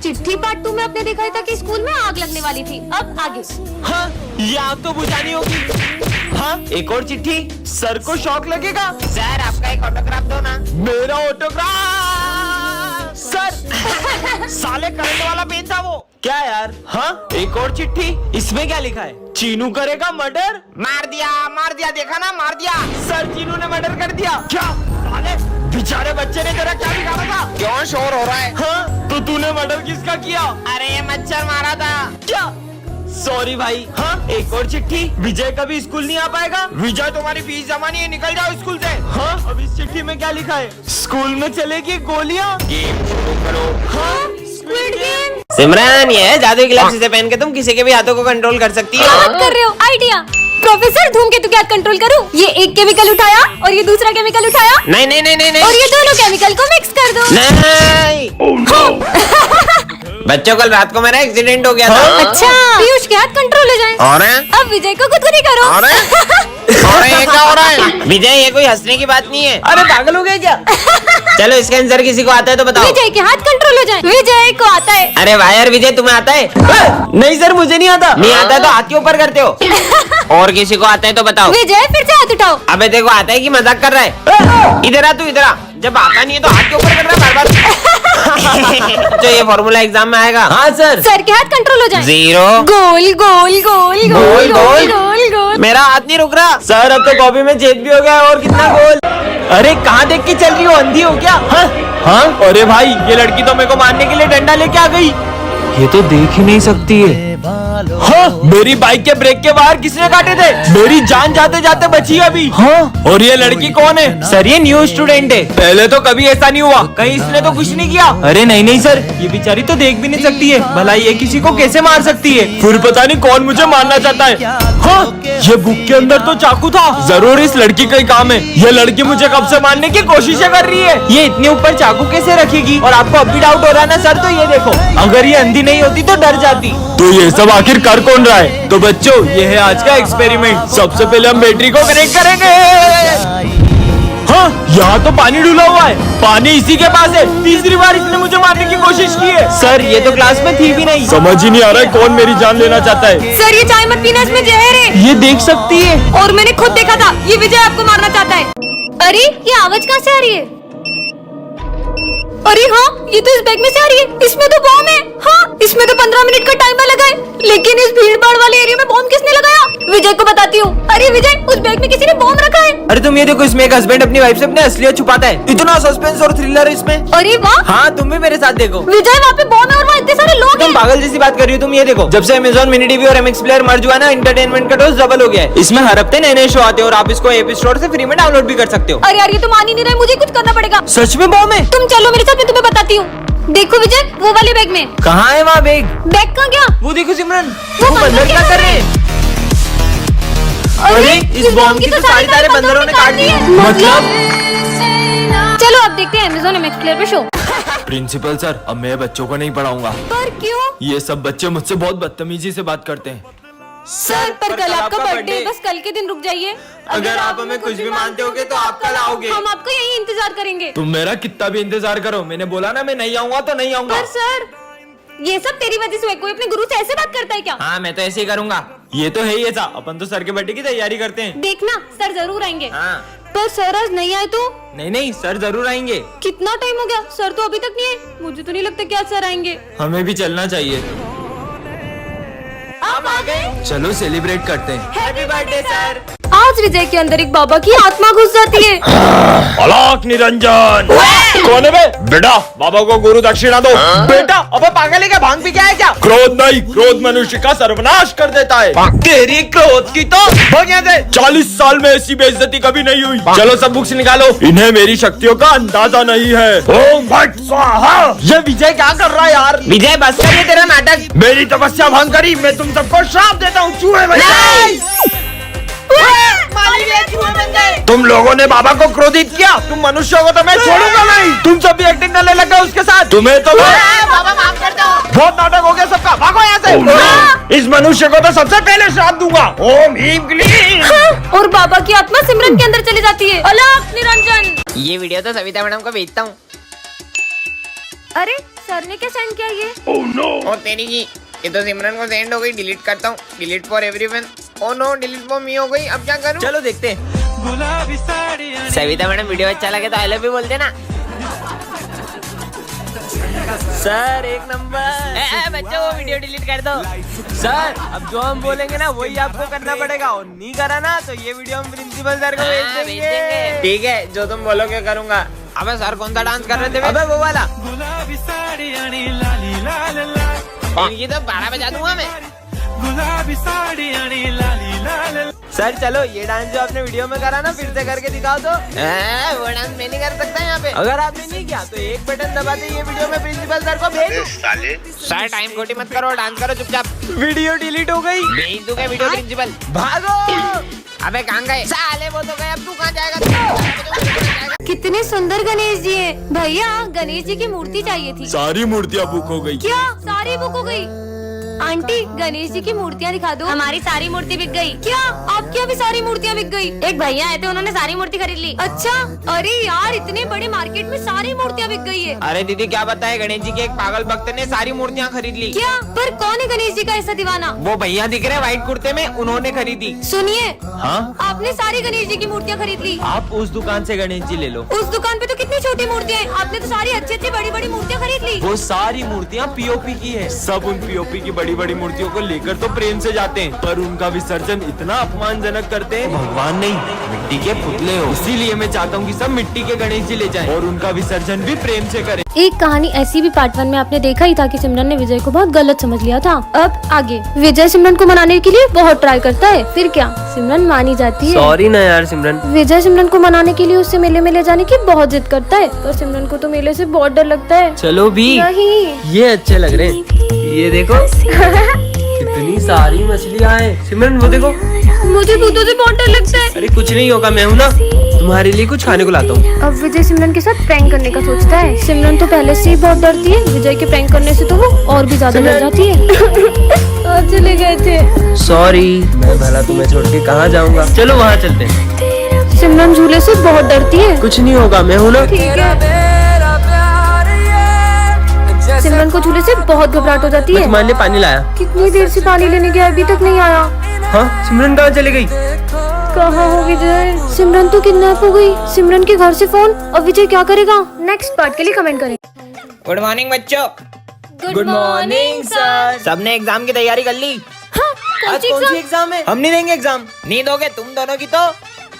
चिट्ठी पार्ट 2 में आपने दिखाया था कि स्कूल में आग लगने वाली थी। अब आगे। हाँ, ये आग तो बुझानी होगी। हाँ, एक और चिट्ठी। सर को शॉक लगेगा। सर आपका एक ऑटोग्राफ दो ना। मेरा ऑटोग्राफ। सर साले करंट वाला पेन था वो। क्या यार? हाँ, एक और चिट्ठी। इसमें क्या लिखा है? चीनू करेगा मर्डर। मार दिया देखा ना, मार दिया। सर चीनू ने मर्डर कर दिया। क्या साले बेचारे बच्चे ने तेरा क्या बिगाड़ा था? क्यों शोर हो रहा है? हाँ, तो तूने मर्डर किसका किया? अरे ये मच्छर मारा था। क्या? सॉरी भाई। हाँ, एक और चिट्ठी। विजय कभी स्कूल नहीं आ पाएगा। विजय तुम्हारी फीस जमा नहीं है, निकल जाओ स्कूल से। हाँ, अब इस चिट्ठी में क्या लिखा है? स्कूल में चलेगी गोलियां। गेम शुरू करो। हाँ, स्क्विड गेम। सिमरन, ये जादू ग्लव्स से पहन के तुम किसी के भी हाथों को कंट्रोल कर सकती हो। बात कर रहे हो? आइडिया। प्रोफेसर धूमकेतु क्या कंट्रोल करूं? ये एक केमिकल उठाया और ये दूसरा केमिकल उठाया। नहीं नहीं नहीं नहीं और ये दोनों केमिकल को मिक्स कर दो। नहीं। बच्चों कल रात को मेरा एक्सीडेंट हो गया था। अच्छा, पीयूष के हाथ कंट्रोल हो जाए। और अब विजय को खुद करो। और ये क्या हो रहा है? विजय, ये कोई हंसने की बात नहीं है। अरे पागल हो गए क्या? चलो इसका आंसर किसी को आता है तो बताओ। विजय के हाथ कंट्रोल हो जाए। विजय को आता है। अरे वाह यार विजय, तुम्हें आता है? नहीं सर, मुझे नहीं आता। नहीं आता तो हाथ के ऊपर करते हो। और किसी को आता है तो बताओ। विजय फिर से हाथ उठाओ। अबे देखो, आता है कि मजाक कर रहा है? इधर आ तू, इधर आ। जब आता नहीं है तो हाथ के ऊपर कर रहा है बार बार। तो ये फॉर्मूला एग्जाम में आएगा। हाँ सर। सर के हाथ कंट्रोल हो जाए। 0 गोल गोल गोल गोल गोल गोल गोल। मेरा हाथ नहीं रुक रहा। सर अब तो कॉपी में छेद भी हो गया है। और कितना गोल? अरे कहाँ देख के चल रही हो? अंधी हो क्या? हाँ हाँ। अरे भाई, ये लड़की तो मेरे को मारने के लिए डंडा लेके आ गई। ये तो देख ही नहीं सकती है। हाँ, मेरी बाइक के ब्रेक के बाहर किसने काटे थे? मेरी जान जाते जाते बची अभी। हाँ, और ये लड़की कौन है? सर ये न्यू स्टूडेंट है। पहले तो कभी ऐसा नहीं हुआ। कहीं इसने तो कुछ नहीं किया। अरे नहीं नहीं सर, ये बेचारी तो देख भी नहीं सकती है। भला ये किसी को कैसे मार सकती है? फिर पता नहीं कौन मुझे मारना चाहता है। हाँ, ये बुक के अंदर तो चाकू था। जरूर इस लड़की का ही काम है। ये लड़की मुझे कब से मारने की कोशिशें कर रही है। ये इतने ऊपर चाकू कैसे रखेगी? और आपको अब भी डाउट हो रहा है ना सर? तो ये देखो, अगर ये अंधी नहीं होती तो डर जाती। तो ये सब आखिर कर कौन रहा है? तो बच्चों, ये है आज का एक्सपेरिमेंट। सबसे पहले हम बैटरी को कनेक्ट करेंगे। हाँ, यहाँ तो पानी डूला हुआ है। पानी इसी के पास है। तीसरी बार इसने मुझे मारने की कोशिश की है। सर ये तो क्लास में थी भी नहीं। समझ ही नहीं आ रहा है कौन मेरी जान लेना चाहता है। सर ये चाय मत पीना, इसमें जहर है। ये देख सकती है। और मैंने खुद देखा था, ये विजय आपको मारना चाहता है। अरे ये आवाज कहाँ से आ रही है? अरे हाँ, ये तो इस बैग में से आ रही है। इसमें तो बॉम्ब है। हाँ, इसमें तो 15 मिनट का टाइमर लगा है। लेकिन इस भीड़ भाड़ वाले एरिया में बॉम्ब किसने लगाया? विजय को बताती हूँ। अरे विजय, उस बैग में किसी ने बॉम्ब रखा है। अरे तुम ये देखो, इसमें एक हस्बैंड अपनी वाइफ से अपने असलियत छुपाता है। इतना सस्पेंस और थ्रिलर है इसमें। अरे वाह। हाँ, तुम भी मेरे साथ देखो। विजय वहाँ पे बॉम्ब है और वहाँ इतने सारे लोग तुम हैं। पागल जैसी बात कर रही हो। तुम ये देखो, जब से अमेज़न मिनी टीवी और MX प्लेयर मर्ज हुआ ना, एंटरटेनमेंट का डोज डबल हो गया है। इसमें हर हफ्ते नए नए शो आते हैं और आप इसको एपी स्टोर से फ्री में डाउनलोड भी कर सकते हो। अरे यार, ये तो मान ही नहीं रहा, मुझे कुछ करना पड़ेगा। सच में बॉम्ब है? तुम चलो मेरे साथ, मैं तुम्हें बताती हूँ। देखो विजय, वो वाले बैग में। कहाँ है वहाँ बैग? बैग कहाँ गया? वो देखो सिमरन, वो वो बंदर क्या कर रहे हैं? अरे इस बॉम्ब की तो सारी तारे बंदरों ने काट दी है। मतलब? चलो अब देखते हैं अमेज़न MX प्लेयर पे शो। प्रिंसिपल सर, अब मैं बच्चों को नहीं पढ़ाऊंगा। पर क्यों? ये सब बच्चे मुझसे बहुत बदतमीजी से बात करते हैं। सर पर कल आपका बर्थडे, बस कल के दिन रुक जाइए। अगर आप हमें कुछ भी मानते होगे तो आप कल आओगे। हम आपका यही इंतजार करेंगे। तुम मेरा कितना भी इंतजार करो, मैंने बोला ना मैं नहीं आऊंगा तो नहीं आऊंगा। पर सर, ये सब तेरी वजह से हुआ। कोई अपने गुरु से ऐसे बात करता है क्या? हाँ, मैं तो ऐसे ही करूंगा। ये तो है ही ऐसा। अपन तो सर के बर्थडे की तैयारी करते हैं। देखना, सर जरूर आएंगे। हाँ। पर सर आज नहीं आए तो? नहीं नहीं, सर जरूर आएंगे। कितना टाइम हो गया, सर तो अभी तक नहीं आए। मुझे तो नहीं लगता कि आज सर आएंगे। हमें भी चलना चाहिए। आप आ गए। चलो सेलिब्रेट करते हैं। Happy birthday sir. आज विजय के अंदर एक बाबा की आत्मा घुस जाती है। अलोक निरंजन। कौन है बे? बेटा, बाबा को गुरु दक्षिणा दो। बेटा, अबे पागल है क्या? भांग पी के आया क्या? क्रोध नहीं, क्रोध मनुष्य का सर्वनाश कर देता है। तेरी क्रोध की तो 40 साल में ऐसी बेइज्जती कभी नहीं हुई। चलो सब बुक्स निकालो, इन्हें मेरी शक्तियों का अंदाजा नहीं है। ओम भट स्वाहा। ये विजय क्या कर रहा है यार? विजय बस कर, ये तेरा नाटक। मेरी तपस्या भंग करी। मैं तुम सबको श्राप देता हूँ, चूहे बन गए। तुम लोगों ने बाबा को क्रोधित किया। तुम मनुष्यों को तो मैं छोड़ूंगा नहीं। तुम सब भी एक्टिंग करने लगा उसके साथ। तुम्हें तो बाबा माफ कर दो। बहुत नाटक हो गया सबका। भागो यहाँ से। इस मनुष्य को तो सबसे पहले श्राप दूंगा। ओम ह्रीम क्लीम। और बाबा की आत्मा सिमरन के अंदर चली जाती है। अलोक निरंजन। ये वीडियो तो सविता मैडम को भेजता हूँ। अरे सर ने क्या सेंड किया ये? और तेरी जी, ये तो सिमरन को सेंड हो गई। डिलीट करता हूँ। Delete for everyone. Oh no, delete for me हो गई। अब क्या करूँ? चलो देखते हैं। सविता मैडम, वीडियो अच्छा लगे तो आई लव यू बोल देना। Sir 1 number. बच्चों, वो वीडियो डिलीट कर दो। सर अब जो हम बोलेंगे ना वही आपको करना पड़ेगा, और नहीं करा ना तो ये वीडियो हम प्रिंसिपल सर को भेज भेज देंगे। देंगे। ठीक है, जो तुम बोलोगे करूँगा। अबे सर कौन सा डांस कर रहे थे? अबे वो वाला। ये तो 12 बजा दूंगा मैं। सर चलो, ये डांस जो आपने वीडियो में करा ना फिर से करके दिखाओ तो। वो डांस मैं नहीं कर सकता यहाँ पे। अगर आपने नहीं किया तो एक बटन दबाते ये वीडियो में प्रिंसिपल सर को भेज दूं। सर टाइम खोटी मत करो, डांस करो चुपचाप। वीडियो डिलीट हो गई। भेज दूंगा वीडियो प्रिंसिपल। भागो। अबे कहाँ गए? साले वो तो गए, अब तू कहाँ जाएगा? कितने सुंदर गणेश जी हैं। भैया, गणेश जी की मूर्ति चाहिए थी। सारी मूर्तियाँ बुक हो गई। क्या सारी बुक हो गई? आंटी, गणेश जी की मूर्तियाँ दिखा दो। हमारी सारी मूर्ति बिक गई। क्या आपकी अभी सारी मूर्तियाँ बिक गई? एक भैया आए थे, उन्होंने सारी मूर्ति खरीद ली। अच्छा, अरे यार, इतने बड़े मार्केट में सारी मूर्तियाँ बिक गई है। अरे दीदी क्या बताए, गणेश जी के एक पागल भक्त ने सारी मूर्तियाँ खरीद ली। क्या? पर कौन है गणेश जी का ऐसा दीवाना? वो भैया दिख रहे व्हाइट कुर्ते में, उन्होंने खरीदी। सुनिए, हाँ, आपने सारी गणेश जी की मूर्तियाँ खरीद ली। आप उस दुकान से गणेश जी ले लो। उस दुकान पे तो कितनी छोटी मूर्तियाँ हैं। आपने तो सारी अच्छी अच्छी बड़ी बड़ी मूर्तियाँ खरीद ली। वो सारी मूर्तियाँ पीओपी की है। सब उन पीओपी की बड़ी बड़ी मूर्तियों को लेकर तो प्रेम से जाते हैं, पर उनका विसर्जन इतना अपमानजनक करते हैं। भगवान नहीं, मिट्टी के पुतले हो। इसीलिए मैं चाहता हूँ कि सब मिट्टी के गणेश जी ले जाएं और उनका विसर्जन भी प्रेम से करें। एक कहानी ऐसी भी पार्ट 1 में आपने देखा ही था कि सिमरन ने विजय को बहुत गलत समझ लिया था। अब आगे विजय सिमरन को मनाने के लिए बहुत ट्राई करता है, फिर क्या सिमरन मानी जाती है। सॉरी ना यार सिमरन। विजय सिमरन को मनाने के लिए उससे मेले में ले जाने की बहुत जिद करता है, पर सिमरन को तो मेले से बहुत डर लगता है। चलो भी, नहीं, ये अच्छे लग रहे हैं। ये देखो कितनी सारी मछलियाँ हैं। सिमरन वो देखो। मुझे भूतों से बहुत डर लगता है। अरे कुछ नहीं होगा, मैं हूँ ना, तुम्हारे लिए कुछ खाने को लाता हूँ। अब विजय सिमरन के साथ प्रैंक करने का सोचता है। सिमरन तो पहले से ही बहुत डरती है, विजय के प्रैंक करने से तो वो और भी ज्यादा डर जाती है। और चले गए थे। सॉरी, मैं भला तुम्हें छोड़ के कहाँ जाऊँगा। चलो वहाँ चलते हैं। सिमरन झूले से बहुत डरती है। कुछ नहीं होगा, मैं हूँ ना। ठीक है। सिमरन को झूले से बहुत घबराहट हो जाती मैं है। तुम्हारे लिए पानी लाया। कितनी देर से पानी लेने गया, अभी तक नहीं आया। हाँ, सिमरन कहाँ चली गई? कहाँ हो विजय? सिमरन तो किडनैप हो गई। सिमरन के घर से फोन। अब विजय क्या करेगा? नेक्स्ट पार्ट के लिए कमेंट करें। गुड मॉर्निंग बच्चों। Good morning sir. सबने एग्जाम की तैयारी कर ली? आज कौन सी एग्जाम है? हम नहीं देंगे एग्जाम। नहीं दोगे तुम दोनों की तो?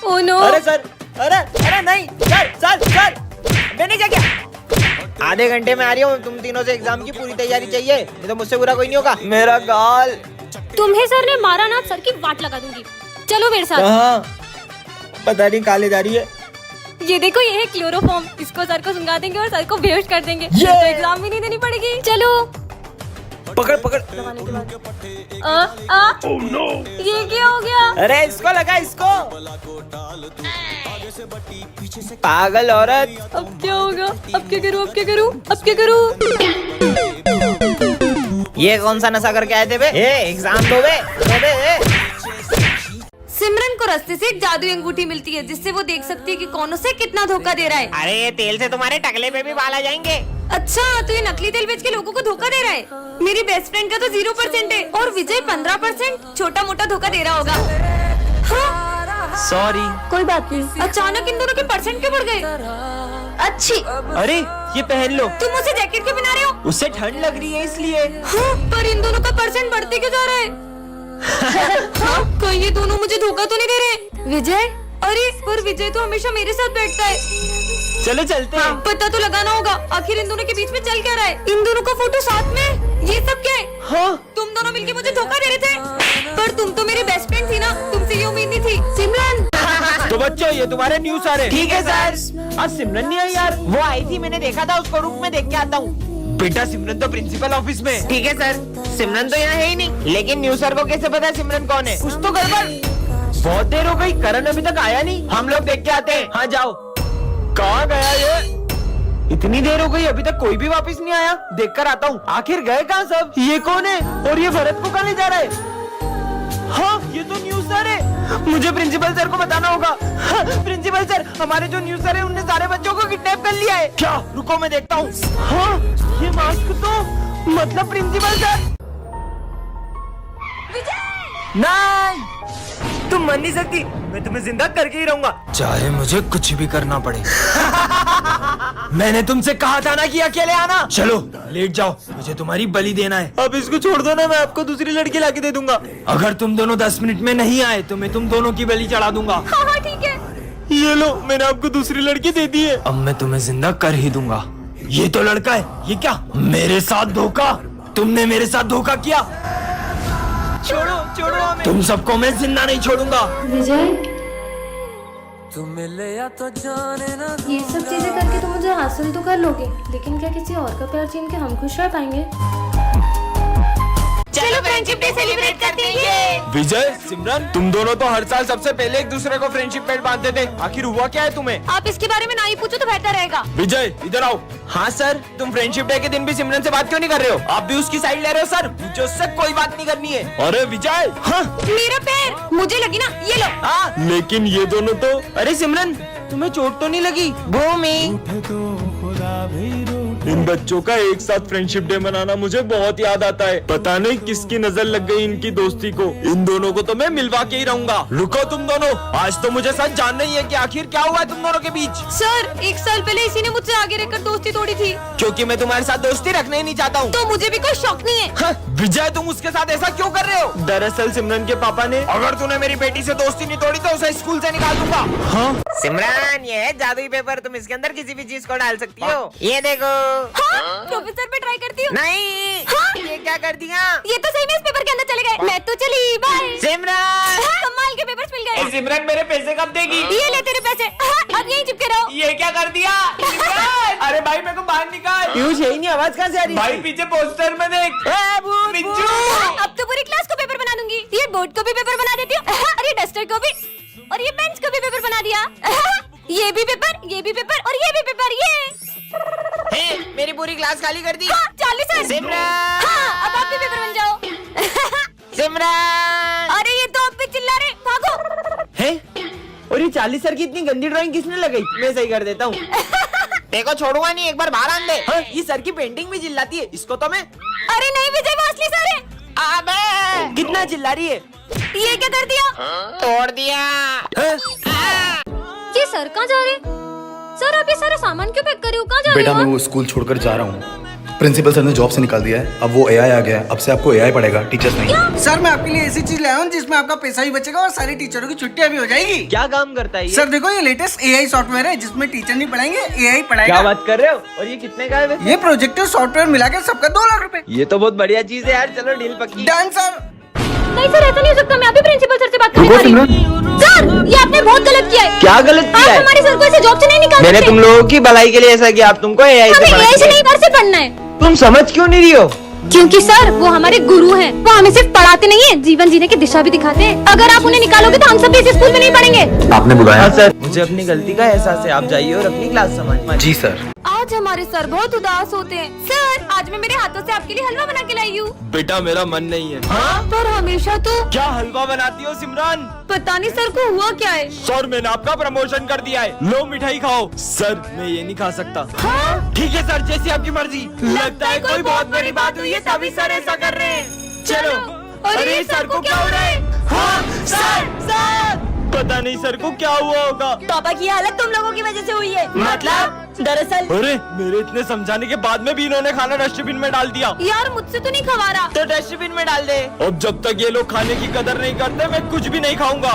Oh no. अरे सर, अरे नहीं सर, मैं नहीं जाके। आधे घंटे में आ रही हूँ। तुम तीनों से एग्जाम की पूरी तैयारी चाहिए, नहीं तो मुझसे बुरा कोई नहीं होगा। मेरा गाल। तुम्हें सर ने मारा ना, सर की वाट लगा दूंगी। चलो मेरे साथ। कहाँ? पता नहीं कहाँ ले जा रही है। ये देखो, ये है क्लोरोफॉर्म। इसको सर को सुंघा देंगे और सर को बेहोश कर देंगे। ये! तो एग्जाम भी नहीं देनी पड़ेगी। चलो। पकड़। ये क्या हो गया? अरे इसको लगा, इसको। पागल औरत। अब क्या होगा? अब क्या करूं? ये कौन सा नशा करके आए थे बे? एग्जाम दो बे। सिमरन को रास्ते से एक जादुई अंगूठी मिलती है, जिससे वो देख सकती है कि कौन उसे कितना धोखा दे रहा है। अरे ये तेल से तुम्हारे टकले पे भी बाल आ जाएंगे। अच्छा, तो ये नकली तेल बेच के लोगों को धोखा दे रहा है। मेरी बेस्ट फ्रेंड का तो 0% है और विजय 15%। छोटा मोटा धोखा दे रहा होगा। हाँ? सॉरी। कोई बात नहीं। अचानक इन दोनों के परसेंट क्यों बढ़ गए? अच्छी। अरे ये पहन लो। तुम उसे जैकेट क्यों पहना रहे हो? उससे ठंड लग रही है इसलिए। हाँ, पर इन दोनों का परसेंट बढ़ते क्यों जा रहा है? हाँ, कहीं ये दोनों मुझे धोखा तो नहीं दे रहे? विजय, अरे पर विजय तो हमेशा मेरे साथ बैठता है। चलो चलते हैं। पता तो लगाना होगा आखिर इन दोनों के बीच में चल क्या रहा है। इन दोनों का फोटो साथ में, ये सब क्या है? हाँ, तुम दोनों मिलके मुझे धोखा दे रहे थे, पर तुम तो मेरी बेस्ट फ्रेंड थी ना, तुमसे ये उम्मीद नहीं थी। सिमरन। तो बच्चों ये तुम्हारे न्यूज़ आ रहे। ठीक है सर। आज सिमरन नहीं आई यार। वो आई थी, मैंने देखा था उसको। रूम में देख के आता हूँ। बेटा सिमरन तो प्रिंसिपल ऑफिस में। ठीक है सर। सिमरन तो यहाँ है ही नहीं, लेकिन न्यूज़ सर को कैसे पता है सिमरन कौन है? कुछ तो गड़बड़। बहुत देर हो गई, करण अभी तक आया नहीं। हम लोग देख के आते हैं। हाँ जाओ। कहाँ गया ये? इतनी देर हो गई, अभी तक कोई भी वापस नहीं आया। देखकर आता हूँ। आखिर गए कहाँ सब? ये कौन है और ये भरत को कहाँ ले जा रहा है? हाँ ये तो न्यूज़ सर है। मुझे प्रिंसिपल सर को बताना होगा। हाँ, प्रिंसिपल सर, हमारे जो न्यूज़ सर है उनने सारे बच्चों को किडनैप कर लिया है। क्या? रुको मैं देखता हूँ। हाँ, ये मास्क तो मतलब प्रिंसिपल सर। नहीं, तुम मर नहीं सकती। मैं तुम्हें जिंदा करके ही रहूंगा, चाहे मुझे कुछ भी करना पड़े। मैंने तुमसे कहा था ना कि अकेले आना। चलो लेट जाओ, मुझे तुम्हारी बलि देना है। अब इसको छोड़ दो ना, मैं आपको दूसरी लड़की लाके दे दूंगा। अगर तुम दोनों 10 मिनट में नहीं आए तो मैं तुम दोनों की बलि चढ़ा दूंगा। हाँ हाँ ठीक है। ये लो, मैंने आपको दूसरी लड़की दे दी है। अब मैं तुम्हें जिंदा कर ही दूंगा। ये तो लड़का है। ये क्या? मेरे साथ धोखा। तुमने मेरे साथ धोखा किया। छोड़ो छोड़ो हमें। तुम सबको मैं जिंदा नहीं छोड़ूंगा। विजय, तो ये सब चीजें करके तुम मुझे हासिल तो कर लोगे, लेकिन क्या किसी और का प्यार छीन के हम खुश रह पाएंगे? चलो फ्रेंडशिप डे सेलिब्रेट करते हैं। विजय, सिमरन, तुम दोनों तो हर साल सबसे पहले एक दूसरे को फ्रेंडशिप बैंड बांधते थे। आखिर हुआ क्या है तुम्हें? आप इसके बारे में ना ही पूछो तो बेहतर रहेगा। विजय इधर आओ। हाँ सर, तुम फ्रेंडशिप डे के दिन भी सिमरन से बात क्यों नहीं कर रहे हो? आप भी उसकी साइड ले रहे हो सर। मुझे उससे कोई बात नहीं करनी है। अरे विजय, हाँ, मेरा पैर मुझे लगी ना, ये लो। हाँ। लेकिन ये दोनों तो। अरे सिमरन, तुम्हें चोट तो नहीं लगी? भूमि, इन बच्चों का एक साथ फ्रेंडशिप डे मनाना मुझे बहुत याद आता है। पता नहीं किसकी नजर लग गई इनकी दोस्ती को। इन दोनों को तो मैं मिलवा के ही रहूंगा। रुको तुम दोनों, आज तो मुझे सच जानना ही है कि आखिर क्या हुआ है तुम दोनों के बीच। सर, 1 साल पहले इसी ने मुझसे आगे रहकर दोस्ती तोड़ी थी। क्योंकि मैं तुम्हारे साथ दोस्ती रखना ही नहीं चाहता हूँ। तो मुझे भी कोई शौक नहीं है। हाँ, विजय, तुम उसके साथ ऐसा क्यों कर रहे हो? दरअसल सिमरन के पापा ने। अगर तूने मेरी बेटी से दोस्ती नहीं तोड़ी तो उसे स्कूल से निकाल दूंगा। हाँ, सिमरन, ये है जादुई पेपर। तुम इसके अंदर किसी भी चीज को डाल सकती हो। ये देखो। हाँ, प्रोफेसर पे ट्राई करती हूँ। नहीं, हाँ? ये क्या कर दिया? ये तो सही में इस पेपर के अंदर चले गए। मैं तो चली, बाय। सिमरन, कमाल के पेपर्स मिल गए। सिमरन, मेरे पैसे कब देगी? ये ले तेरे पैसे। हाँ, अब यहीं चिपके रहो। ये क्या कर दिया? अरे भाई, मेरे को बाहर निकाल। पीयूष, यही नहीं, आवाज कहाँ से आ रही है? भाई पीछे पोस्टर में देख। मिंजू, अब तो पूरी क्लास को पेपर बना दूंगी। ये बोर्ड को भी पेपर बना देती हूँ, और ये डस्टर को भी, और ये बेंच को भी पेपर बना दिया। ये भी पेपर, ये भी पेपर, और ये भी पेपर। ये मेरी पूरी क्लास खाली कर दी। हाँ, 40 है। सिमरन, हाँ, अब आप भी पेपर बन जाओ। सिमरन, अरे ये तो अब भी चिल्ला रहे, भागो। है? और ये 40 सर की इतनी गंदी ड्राइंग किसने लगाई? मैं सही कर देता हूँ। देखो छोड़ूंगा नहीं, एक बार बाहर आन दे। हाँ, ये सर की पेंटिंग भी चिल्लाती है। इसको तो मैं। अरे नहीं विजय, वो असली सर है। अबे, कितना चिल्ला रही है? ये क्या कर दिया? तोड़ दिया। हाँ? ये सर कहाँ जा रहे? सर, आप ये सारा सामान क्यों पैक कर रहे हो? कहाँ जा रहे बेटा हो? मैं वो स्कूल छोड़कर जा रहा हूँ। प्रिंसिपल सर ने जॉब से निकाल दिया है। अब वो एआई आ गया है। अब से आपको एआई पढ़ेगा, टीचर्स नहीं। सर मैं आपके लिए ऐसी चीज लाया हूँ जिसमें आपका पैसा भी बचेगा और सारी टीचरों की छुट्टियां भी हो जाएगी। क्या काम करता है ये? सर देखो, ये लेटेस्ट एआई सॉफ्टवेयर है जिसमें टीचर नहीं पढ़ाएंगे, एआई क्या पढ़ाएगा। बात कर रहे हो? और ये कितने का है वैसे? ये प्रोजेक्टर सॉफ्टवेयर मिला के सबका 2 लाख रुपए। ये तो बहुत बढ़िया चीज है यार। चलो डील पक्की। Done sir. नहीं सर, ऐसा नहीं हो सकता। मैं अभी प्रिंसिपल सर से बात करने वाली हूँ। सर, ये आपने बहुत गलत किया है। क्या गलत किया आप है? हमारे सर को ऐसे जॉब से नहीं निकाल मैंने सकते। तुम लोगों की भलाई के लिए ऐसा किया। आप तुमको एआई से हमें पढ़ा एआई से के- नहीं, घर से पढ़ना है। तुम समझ क्यों नहीं रही हो? क्योंकि सर वो हमारे गुरु हैं। वो हमें सिर्फ पढ़ाते नहीं है, जीवन जीने की दिशा भी दिखाते हैं। अगर आप उन्हें निकालोगे तो हम सब भी इस स्कूल में नहीं पढ़ेंगे। आपने बुलाया? हाँ सर, मुझे अपनी गलती का एहसास है। आप जाइए और अपनी क्लास संभालिए। जी सर। आज हमारे सर बहुत उदास होते हैं। सर, आज मैं मेरे हाथों से आपके लिए हलवा बना के लाई हूँ। बेटा मेरा मन नहीं है। हाँ? पर हमेशा तो क्या हलवा बनाती हो सिमरन? पता नहीं सर को हुआ क्या है। सर, मैंने आपका प्रमोशन कर दिया है। लो मिठाई खाओ। सर, मैं ये नहीं खा सकता। ठीक है सर, जैसी आपकी मर्जी। लगता है कोई बहुत बड़ी बात हुई है तभी सर ऐसा कर रहे हैं। चलो। अरे सर को क्या हो रहा है? हाँ, सर, पता नहीं सर को क्या हुआ होगा। पापा की हालत तुम लोगों की वजह से हुई है। मतलब? दरअसल अरे, मेरे इतने समझाने के बाद में भी इन्होंने खाना डस्टबिन में डाल दिया। यार, मुझसे तो नहीं खवा रहा। तो डस्टबिन में डाल दे। अब जब तक ये लोग खाने की कदर नहीं करते, मैं कुछ भी नहीं खाऊंगा।